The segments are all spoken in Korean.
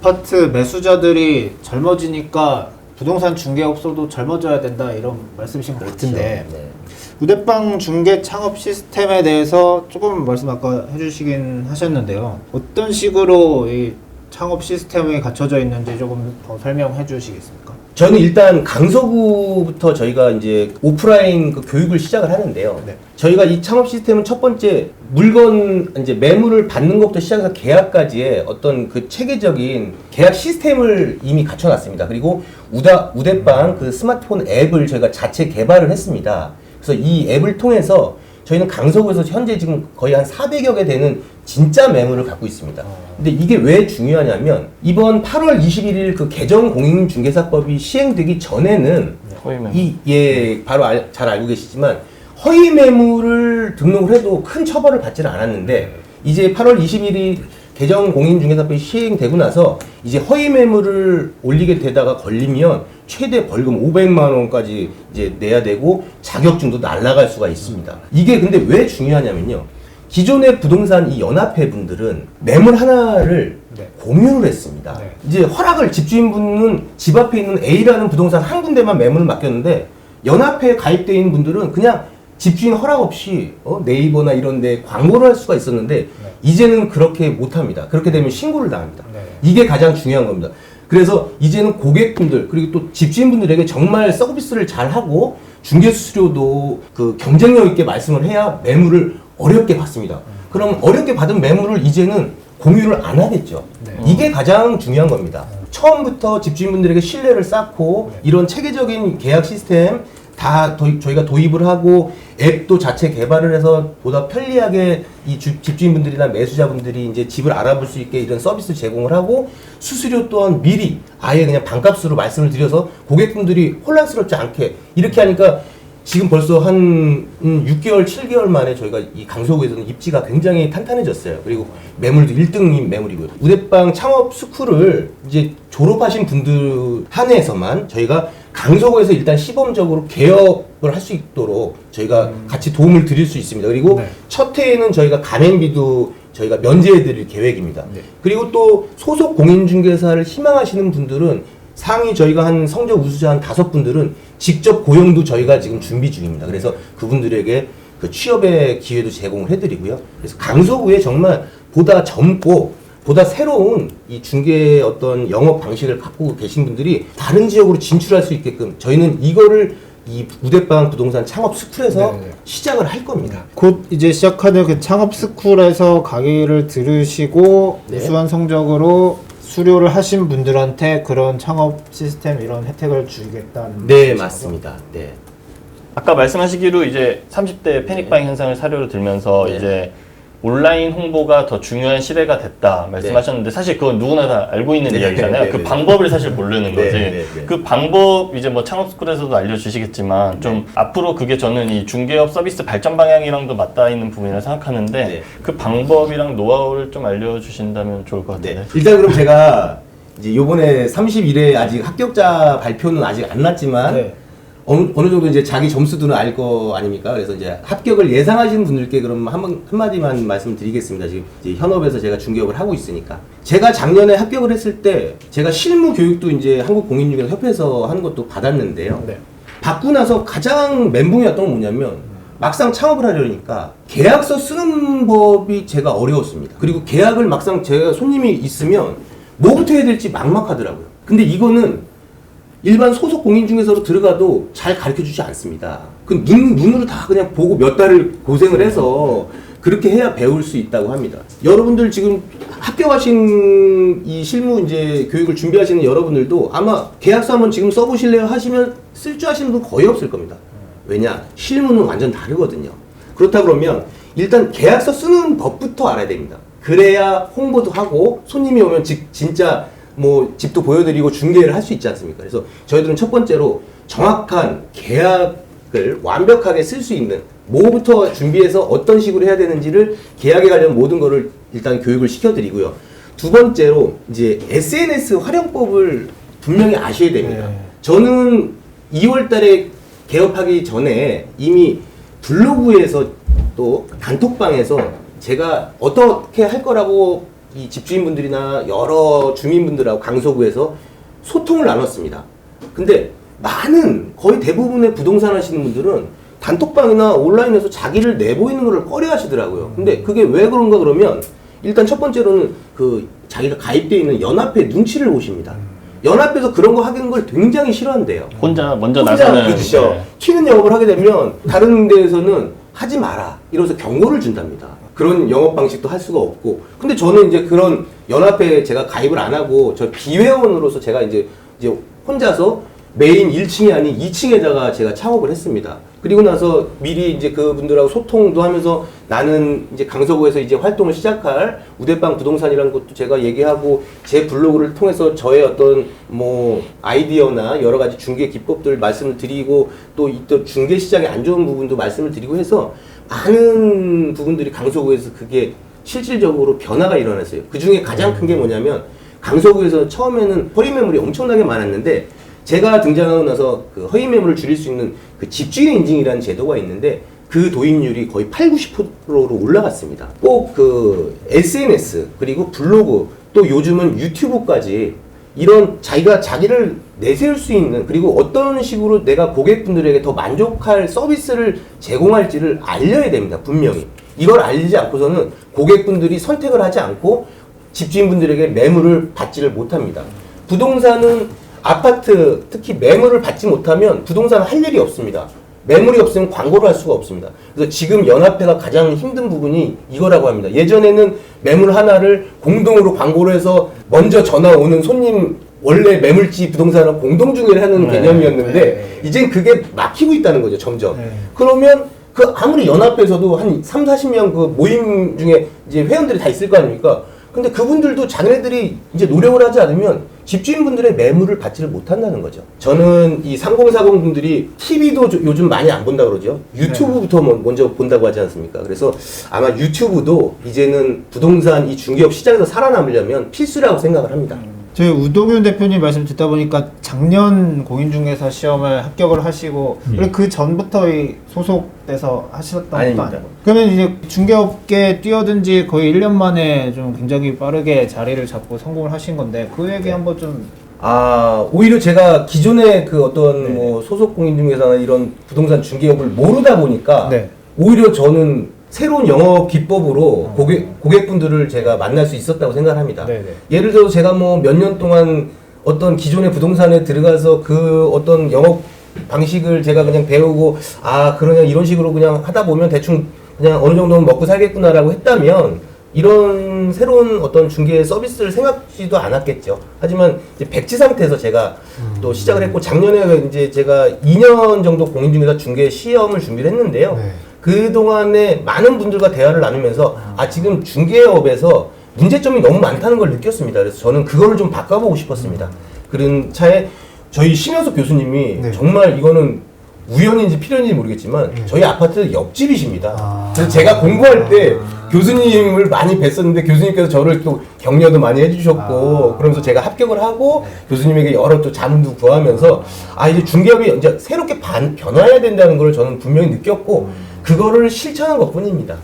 아파트 매수자들이 젊어지니까 부동산 중개업소도 젊어져야 된다 이런 말씀이신 것 같은데 네. 우대빵 중개 창업 시스템에 대해서 조금 말씀 아까 해주시긴 하셨는데요. 어떤 식으로 이 창업 시스템이 갖춰져 있는지 조금 더 설명해 주시겠습니까? 저는 일단 강서구부터 저희가 이제 오프라인 그 교육을 시작을 하는데요. 네. 저희가 이 창업 시스템은 첫 번째 물건 이제 매물을 받는 것부터 시작해서 계약까지의 어떤 그 체계적인 계약 시스템을 이미 갖춰놨습니다. 그리고 우대빵 그 스마트폰 앱을 저희가 자체 개발을 했습니다. 그래서 이 앱을 통해서 저희는 강서구에서 현재 지금 거의 한 400여 개 되는 진짜 매물을 갖고 있습니다. 근데 이게 왜 중요하냐면 이번 8월 21일 그 개정 공인중개사법이 시행되기 전에는 허위 매물. 바로 잘 알고 계시지만 허위 매물을 등록을 해도 큰 처벌을 받지는 않았는데 이제 8월 21일 개정 공인중개사법이 시행되고 나서 이제 허위 매물을 올리게 되다가 걸리면 최대 벌금 500만 원까지 이제 내야 되고 자격증도 날라갈 수가 있습니다. 이게 근데 왜 중요하냐면요. 기존의 부동산 이 연합회 분들은 매물 하나를 네. 공유를 했습니다. 네. 이제 허락을 집주인분은 집 앞에 있는 A라는 부동산 한 군데만 매물을 맡겼는데 연합회에 가입되어 있는 분들은 그냥 집주인 허락 없이 네이버나 이런 데 광고를 할 수가 있었는데 이제는 그렇게 못합니다. 그렇게 되면 신고를 당합니다. 네. 이게 가장 중요한 겁니다. 그래서 이제는 고객분들 그리고 또 집주인분들에게 정말 서비스를 잘하고 중개수수료도 그 경쟁력 있게 말씀을 해야 매물을 어렵게 받습니다. 그럼 어렵게 받은 매물을 이제는 공유를 안 하겠죠. 네. 이게 가장 중요한 겁니다. 처음부터 집주인분들에게 신뢰를 쌓고 이런 체계적인 계약 시스템 다 저희가 도입을 하고 앱도 자체 개발을 해서 보다 편리하게 이 집주인분들이나 매수자분들이 이제 집을 알아볼 수 있게 이런 서비스 제공을 하고 수수료 또한 미리 아예 그냥 반값으로 말씀을 드려서 고객분들이 혼란스럽지 않게 이렇게 하니까 지금 벌써 한 6개월, 7개월 만에 저희가 이 강서구에서는 입지가 굉장히 탄탄해졌어요. 그리고 매물도 1등인 매물이고요. 우대빵 창업 스쿨을 이제 졸업하신 분들 한해서만 저희가 강서구에서 일단 시범적으로 개업을 할 수 있도록 저희가 같이 도움을 드릴 수 있습니다. 그리고 네. 첫 해에는 저희가 가맹비도 저희가 면제해 드릴 계획입니다. 네. 그리고 또 소속 공인중개사를 희망하시는 분들은 상위 저희가 한 성적 우수자 한 5분들은 직접 고용도 저희가 지금 준비 중입니다. 그래서 그분들에게 그 취업의 기회도 제공을 해드리고요. 그래서 강서구에 정말 보다 젊고 보다 새로운 이 중개 어떤 영업 방식을 갖고 계신 분들이 다른 지역으로 진출할 수 있게끔 저희는 이거를 이 우대빵 부동산 창업 스쿨에서 네네. 시작을 할 겁니다. 곧 이제 시작하는 그 창업 스쿨에서 강의를 들으시고 네. 우수한 성적으로 수료를 하신 분들한테 그런 창업 시스템 이런 혜택을 주겠다는 네, 뜻이죠? 맞습니다. 네. 아까 말씀하시기로 이제 30대 패닉바잉 현상을 사료로 들면서 네. 이제 온라인 홍보가 더 중요한 시대가 됐다 말씀하셨는데 사실 그건 누구나 다 알고 있는 네, 이야기잖아요. 네, 그 네, 방법을 사실 모르는 네, 거지. 네, 네. 그 방법 이제 뭐 창업스쿨에서도 알려주시겠지만 좀 앞으로 그게 저는 이 중개업 서비스 발전 방향이랑도 맞닿아 있는 부분이라 생각하는데 네. 그 방법이랑 노하우를 좀 알려주신다면 좋을 것 같은데. 네. 일단 그럼 제가 이제 요번에 31회 아직 합격자 발표는 아직 안 났지만 네. 어느 정도 이제 자기 점수들은 알 거 아닙니까? 그래서 이제 합격을 예상하시는 분들께 그럼 한마디만 말씀드리겠습니다. 지금 이제 현업에서 제가 중개업을 하고 있으니까. 제가 작년에 합격을 했을 때 제가 실무 교육도 이제 한국공인중개사협회에서 하는 것도 받았는데요. 네. 받고 나서 가장 멘붕이었던 건 뭐냐면 막상 창업을 하려니까 계약서 쓰는 법이 제가 어려웠습니다. 그리고 계약을 막상 제가 손님이 있으면 뭐부터 해야 될지 막막하더라고요. 근데 이거는 일반 소속 공인중개사로 들어가도 잘 가르쳐주지 않습니다. 그 눈으로 다 그냥 보고 몇 달을 고생을 해서 그렇게 해야 배울 수 있다고 합니다. 여러분들 지금 합격하신 이 실무 이제 교육을 준비하시는 여러분들도 아마 계약서 한번 지금 써보실래요 하시면 쓸 줄 아시는 분 거의 없을 겁니다. 왜냐? 실무는 완전 다르거든요. 그렇다 그러면 일단 계약서 쓰는 법부터 알아야 됩니다. 그래야 홍보도 하고 손님이 오면 진짜 뭐 집도 보여드리고 중개를 할 수 있지 않습니까? 그래서 저희들은 첫 번째로 정확한 계약을 완벽하게 쓸 수 있는 뭐부터 준비해서 어떤 식으로 해야 되는지를 계약에 관련 모든 거를 일단 교육을 시켜드리고요. 두 번째로 이제 SNS 활용법을 분명히 아셔야 됩니다. 네. 저는 2월 달에 개업하기 전에 이미 블로그에서 또 단톡방에서 제가 어떻게 할 거라고 이 집주인분들이나 여러 주민분들하고 강서구에서 소통을 나눴습니다. 근데 거의 대부분의 부동산 하시는 분들은 단톡방이나 온라인에서 자기를 내보이는 것을 꺼려 하시더라고요. 근데 그게 왜 그런가 그러면 일단 첫 번째로는 그 자기가 가입되어 있는 연합회 눈치를 보십니다. 연합회에서 그런 거 하는 걸 굉장히 싫어한대요. 혼자 먼저 나서는. 그렇죠. 네. 튀는 영업을 하게 되면 다른 데에서는 하지 마라 이러면서 경고를 준답니다. 그런 영업 방식도 할 수가 없고. 근데 저는 이제 그런 연합회에 제가 가입을 안 하고 저 비회원으로서 제가 이제 혼자서 메인 1층이 아닌 2층에다가 제가 창업을 했습니다. 그리고 나서 미리 이제 그분들하고 소통도 하면서 나는 이제 강서구에서 이제 활동을 시작할 우대빵 부동산이라는 것도 제가 얘기하고 제 블로그를 통해서 저의 어떤 뭐 아이디어나 여러 가지 중개 기법들 말씀을 드리고 또 중개 시장의 안 좋은 부분도 말씀을 드리고 해서 많은 부분들이 강서구에서 그게 실질적으로 변화가 일어났어요. 그 중에 가장 큰 게 뭐냐면 강서구에서 처음에는 허위 매물이 엄청나게 많았는데 제가 등장하고 나서 그 허위 매물을 줄일 수 있는 그 집주인 인증이라는 제도가 있는데 그 도입률이 거의 80~90%로 올라갔습니다. 꼭 그 SNS 그리고 블로그 또 요즘은 유튜브까지 이런 자기를 내세울 수 있는 그리고 어떤 식으로 내가 고객분들에게 더 만족할 서비스를 제공할지를 알려야 됩니다. 분명히. 이걸 알리지 않고서는 고객분들이 선택을 하지 않고 집주인분들에게 매물을 받지를 못합니다. 부동산은 아파트 특히 매물을 받지 못하면 부동산은 할 일이 없습니다. 매물이 없으면 광고를 할 수가 없습니다. 그래서 지금 연합회가 가장 힘든 부분이 이거라고 합니다. 예전에는 매물 하나를 공동으로 광고를 해서 먼저 전화 오는 손님 원래 매물지 부동산은 공동 중개를 하는 개념이었는데 이젠 그게 막히고 있다는 거죠. 점점. 그러면 그 아무리 연합회에서도 한 30~40명 그 모임 중에 이제 회원들이 다 있을 거 아닙니까? 근데 그분들도 자기네들이 이제 노력을 하지 않으면 집주인분들의 매물을 받지를 못한다는 거죠. 저는 이 3040 분들이 TV도 요즘 많이 안 본다 그러죠. 유튜브부터 먼저 본다고 하지 않습니까? 그래서 아마 유튜브도 이제는 부동산 이 중개업 시장에서 살아남으려면 필수라고 생각을 합니다. 저희 우동윤 대표님 말씀 듣다 보니까 작년 공인중개사 시험을 합격을 하시고 그리고 그 전부터 이 소속돼서 하셨던 것도 아닙니다. 아니고 그러면 이제 중개업계에 뛰어든 지 거의 1년 만에 좀 굉장히 빠르게 자리를 잡고 성공을 하신 건데 그 얘기 한번 좀 오히려 제가 기존의 그 어떤 뭐 소속 공인중개사나 이런 부동산 중개업을 모르다 보니까 오히려 저는 새로운 영업 기법으로 고객분들을 제가 만날 수 있었다고 생각합니다. 예를 들어서 제가 뭐 몇 년 동안 어떤 기존의 부동산에 들어가서 그 어떤 영업 방식을 제가 그냥 배우고 그러냐 이런 식으로 그냥 하다 보면 대충 그냥 어느 정도는 먹고 살겠구나라고 했다면 이런 새로운 어떤 중개 서비스를 생각지도 않았겠죠. 하지만 이제 백지 상태에서 제가 또 시작을 했고 작년에 이제 제가 2년 정도 공인중개사 중개 시험을 준비를 했는데요. 그동안에 많은 분들과 대화를 나누면서 지금 중개업에서 문제점이 너무 많다는 걸 느꼈습니다. 그래서 저는 그거를 좀 바꿔보고 싶었습니다. 그런 차에 저희 심현석 교수님이 정말 이거는 우연인지 필연인지 모르겠지만 저희 아파트 옆집이십니다. 그래서 제가 공부할 때 교수님을 많이 뵀었는데 교수님께서 저를 또 격려도 많이 해주셨고 그러면서 제가 합격을 하고 교수님에게 여러 또 자문도 구하면서 이제 중개업이 이제 새롭게 변화해야 된다는 걸 저는 분명히 느꼈고 그거를 실천한 것뿐입니다.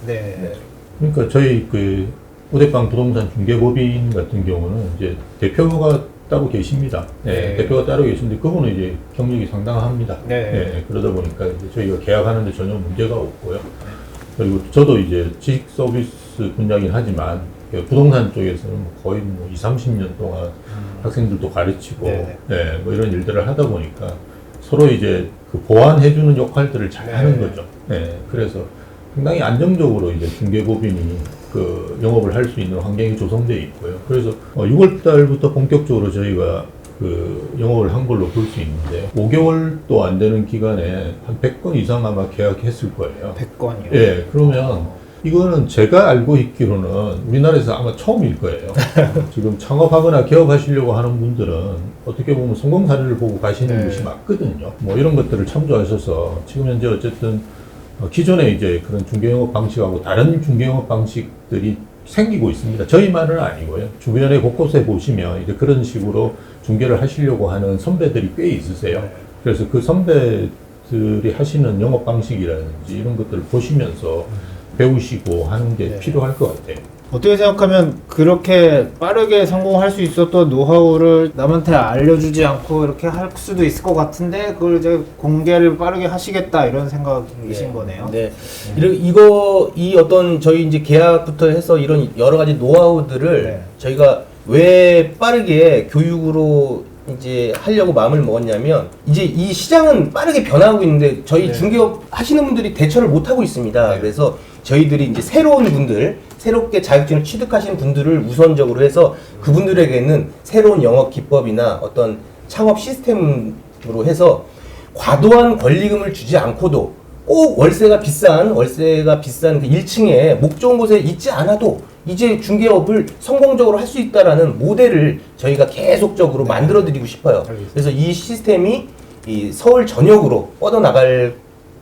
그러니까 저희 그 우대빵 부동산 중개법인 같은 경우는 이제 대표가 따로 계십니다. 대표가 따로 계신데 그분은 이제 경력이 상당합니다. 그러다 보니까 이제 저희가 계약하는데 전혀 문제가 없고요. 그리고 저도 이제 지식 서비스 분야긴 하지만 부동산 쪽에서는 거의 뭐 20~30년 동안 학생들도 가르치고 뭐 이런 일들을 하다 보니까 서로 이제 그 보완해주는 역할들을 잘 하는 거죠. 그래서 상당히 안정적으로 이제 중개법인이 그 영업을 할 수 있는 환경이 조성되어 있고요. 그래서 6월 달부터 본격적으로 저희가 그 영업을 한 걸로 볼 수 있는데 5개월도 안 되는 기간에 한 100건 이상 아마 계약했을 거예요. 100건이요? 그러면 이거는 제가 알고 있기로는 우리나라에서 아마 처음일 거예요. 지금 창업하거나 개업하시려고 하는 분들은 어떻게 보면 성공 사례를 보고 가시는 것이 맞거든요. 뭐 이런 것들을 참조하셔서 지금 현재 어쨌든 기존에 이제 그런 중개영업 방식하고 다른 중개영업 방식들이 생기고 있습니다. 저희만은 아니고요. 주변에 곳곳에 보시면 이제 그런 식으로 중개를 하시려고 하는 선배들이 꽤 있으세요. 그래서 그 선배들이 하시는 영업 방식이라든지 이런 것들을 보시면서 배우시고 하는 게 필요할 것 같아요. 어떻게 생각하면 그렇게 빠르게 성공할 수 있었던 노하우를 남한테 알려주지 않고 이렇게 할 수도 있을 것 같은데 그걸 이제 공개를 빠르게 하시겠다 이런 생각이신 거네요. 네. 이 어떤 저희 이제 계약부터 해서 이런 여러 가지 노하우들을 네. 저희가 왜 빠르게 교육으로 이제 하려고 마음을 먹었냐면 이제 이 시장은 빠르게 변하고 있는데 저희 네. 중개업 하시는 분들이 대처를 못 하고 있습니다. 네. 그래서 저희들이 이제 새로운 분들, 새롭게 자격증을 취득하신 분들을 우선적으로 해서 그분들에게는 새로운 영업 기법이나 어떤 창업 시스템으로 해서 과도한 권리금을 주지 않고도 꼭 월세가 비싼 그 1층에 목 좋은 곳에 있지 않아도 이제 중개업을 성공적으로 할 수 있다라는 모델을 저희가 계속적으로 만들어 드리고 싶어요. 알겠습니다. 그래서 이 시스템이 이 서울 전역으로 뻗어나갈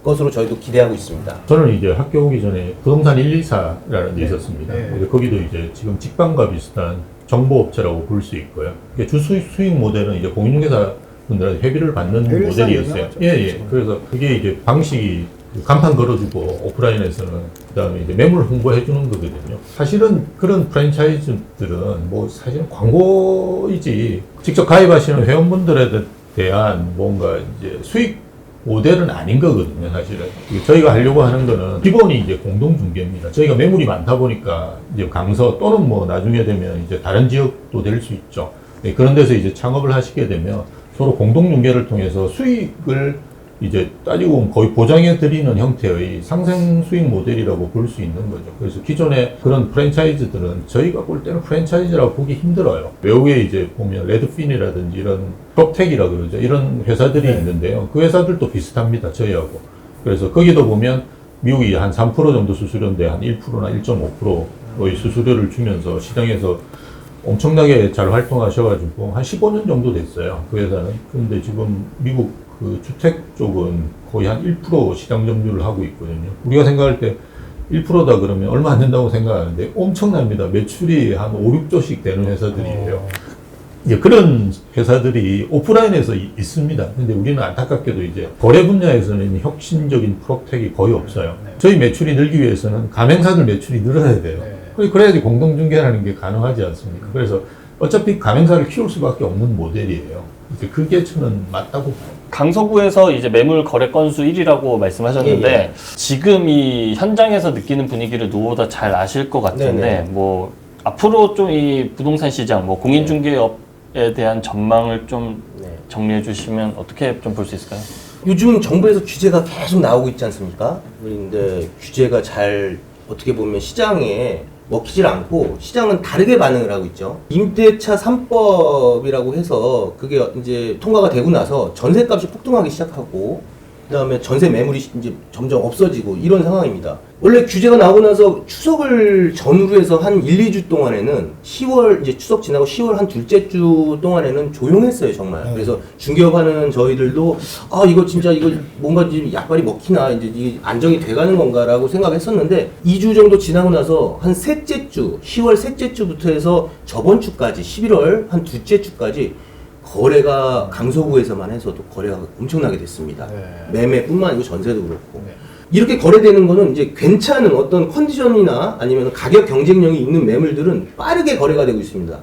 것으로 저희도 기대하고 있습니다. 저는 이제 학교 오기 전에 부동산 124라는 데 있었습니다. 네. 근데 거기도 이제 지금 직방과 비슷한 정보업체라고 볼 수 있고요. 이게 주수익 모델은 이제 공인중개사 분들한테 회비를 받는 114 모델이었어요. 유명하죠. 예. 그래서 그게 이제 방식이 간판 걸어주고 오프라인에서는 그다음에 이제 매물 홍보해 주는 거거든요. 사실은 그런 프랜차이즈들은 뭐 사실은 광고이지 직접 가입하시는 회원분들에 대한 뭔가 이제 수익 모델은 아닌 거거든요, 사실은. 저희가 하려고 하는 거는 기본이 이제 공동중개입니다. 저희가 매물이 많다 보니까 이제 강서 또는 뭐 나중에 되면 이제 다른 지역도 될 수 있죠. 네, 그런 데서 이제 창업을 하시게 되면 서로 공동중개를 통해서 수익을 이제 따지고 보면 거의 보장해 드리는 형태의 상생 수익 모델이라고 볼 수 있는 거죠. 그래서 기존의 그런 프랜차이즈들은 저희가 볼 때는 프랜차이즈라고 보기 힘들어요. 외국에 이제 보면 레드핀이라든지 이런 프롭텍이라 그러죠. 이런 회사들이 있는데요. 그 회사들도 비슷합니다. 저희하고. 그래서 거기도 보면 미국이 한 3% 정도 수수료인데 한 1%나 1.5%의 수수료를 주면서 시장에서 엄청나게 잘 활동하셔가지고 한 15년 정도 됐어요. 그 회사는. 그런데 지금 미국 그 주택 쪽은 거의 한 1% 시장 점유율을 하고 있거든요. 우리가 생각할 때 1%다 그러면 얼마 안 된다고 생각하는데 엄청납니다. 매출이 한 5, 6조씩 되는 회사들이에요. 이제 그런 회사들이 오프라인에서 있습니다. 근데 우리는 안타깝게도 이제 거래 분야에서는 혁신적인 프로텍이 거의 없어요. 저희 매출이 늘기 위해서는 가맹사들 매출이 늘어야 돼요. 그래야지 공동중개라는 게 가능하지 않습니까? 그래서 어차피 가맹사를 키울 수밖에 없는 모델이에요. 이제 그게 저는 맞다고 봐요. 강서구에서 이제 매물 거래 건수 1위라고 말씀하셨는데 예. 지금 이 현장에서 느끼는 분위기를 누구보다 잘 아실 것 같은데 네네. 뭐 앞으로 좀 이 부동산 시장, 뭐 공인중개업에 대한 전망을 좀 네. 정리해 주시면 어떻게 좀 볼 수 있을까요? 요즘 정부에서 규제가 계속 나오고 있지 않습니까? 그런데 규제가 잘 어떻게 보면 시장에 먹히질 않고 시장은 다르게 반응을 하고 있죠. 임대차 3법이라고 해서 그게 이제 통과가 되고 나서 전세값이 폭등하기 시작하고 그다음에 전세 매물이 이제 점점 없어지고 이런 상황입니다. 원래 규제가 나오고 나서 추석을 전후로 해서 한 1, 2주 동안에는 10월 이제 추석 지나고 10월 한 둘째 주 동안에는 조용했어요, 정말. 그래서 중개업하는 저희들도 이거 진짜 이거 뭔가 지금 약발이 먹히나 이제 이게 안정이 돼가는 건가라고 생각했었는데 2주 정도 지나고 나서 한 셋째 주, 10월 셋째 주부터 해서 저번 주까지 11월 한 둘째 주까지 거래가 강서구에서만 해서도 거래가 엄청나게 됐습니다. 매매뿐만 아니고 전세도 그렇고. 이렇게 거래되는 거는 이제 괜찮은 어떤 컨디션이나 아니면 가격 경쟁력이 있는 매물들은 빠르게 거래가 되고 있습니다.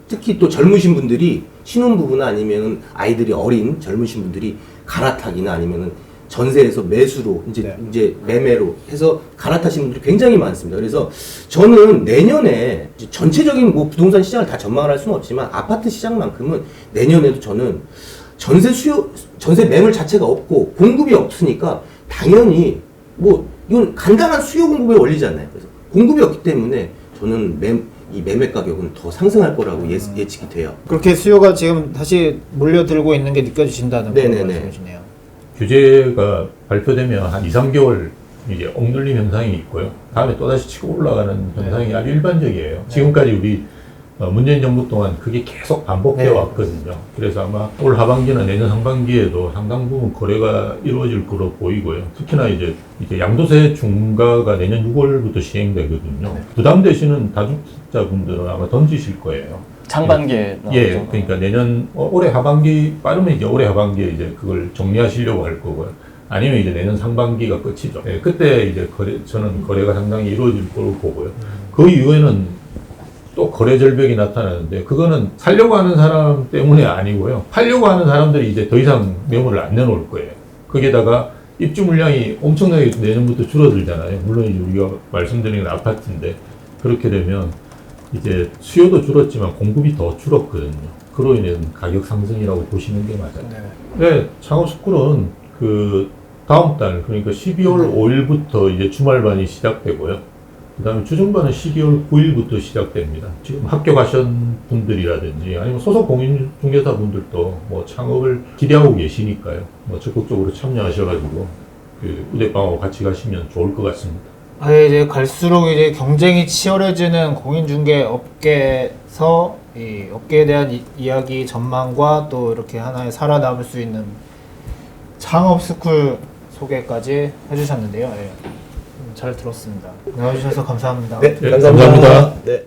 특히 또 젊으신 분들이 신혼부부나 아니면 아이들이 어린 젊으신 분들이 갈아타기나 아니면 전세에서 매수로 이제 매매로 해서 갈아타신 분들이 굉장히 많습니다. 그래서 저는 내년에 전체적인 뭐 부동산 시장을 다 전망을 할 수는 없지만 아파트 시장만큼은 내년에도 저는 전세 매물 자체가 없고 공급이 없으니까 당연히 뭐 이건 간단한 수요 공급의 원리잖아요. 그래서 공급이 없기 때문에 저는 이 매매 가격은 더 상승할 거라고 예측이 돼요. 그렇게 수요가 지금 다시 몰려들고 있는 게 느껴지신다는 그런 네네네. 말씀이시네요. 규제가 발표되면 한 2, 3개월 이제 억눌림 현상이 있고요. 다음에 또다시 치고 올라가는 현상이 아주 일반적이에요. 지금까지 우리 문재인 정부 동안 그게 계속 반복되어 왔거든요. 그래서 아마 올 하반기나 내년 상반기에도 상당 부분 거래가 이루어질 거로 보이고요. 특히나 이제 양도세 중과가 내년 6월부터 시행되거든요. 부담되시는 다중자분들은 아마 던지실 거예요. 상반기에 나오죠. 그러니까 내년 올해 하반기 빠르면 이제 올해 하반기에 이제 그걸 정리하시려고 할 거고요. 아니면 이제 내년 상반기가 끝이죠. 그때 이제 저는 거래가 상당히 이루어질 거로 보고요. 그 이후에는 또 거래 절벽이 나타나는데 그거는 살려고 하는 사람 때문에 아니고요. 팔려고 하는 사람들이 이제 더 이상 매물을 안 내놓을 거예요. 거기에다가 입주 물량이 엄청나게 내년부터 줄어들잖아요. 물론 이제 우리가 말씀드린 건 아파트인데 그렇게 되면 이제 수요도 줄었지만 공급이 더 줄었거든요. 그로 인한 가격 상승이라고 보시는 게 맞아요. 네, 창업스쿨은 그 다음 달 그러니까 12월 5일부터 이제 주말반이 시작되고요. 그 다음에 주중반은 12월 9일부터 시작됩니다. 지금 학교 가신 분들이라든지 아니면 소속 공인중개사 분들도 뭐 창업을 기대하고 계시니까요. 뭐 적극적으로 참여하셔가지고 그 우대방하고 같이 가시면 좋을 것 같습니다. 이제 갈수록 이제 경쟁이 치열해지는 공인중개 업계에서 이 업계에 대한 이야기 전망과 또 이렇게 하나의 살아남을 수 있는 창업스쿨 소개까지 해주셨는데요. 잘 들었습니다. 나와주셔서 감사합니다. 네, 감사합니다. 네.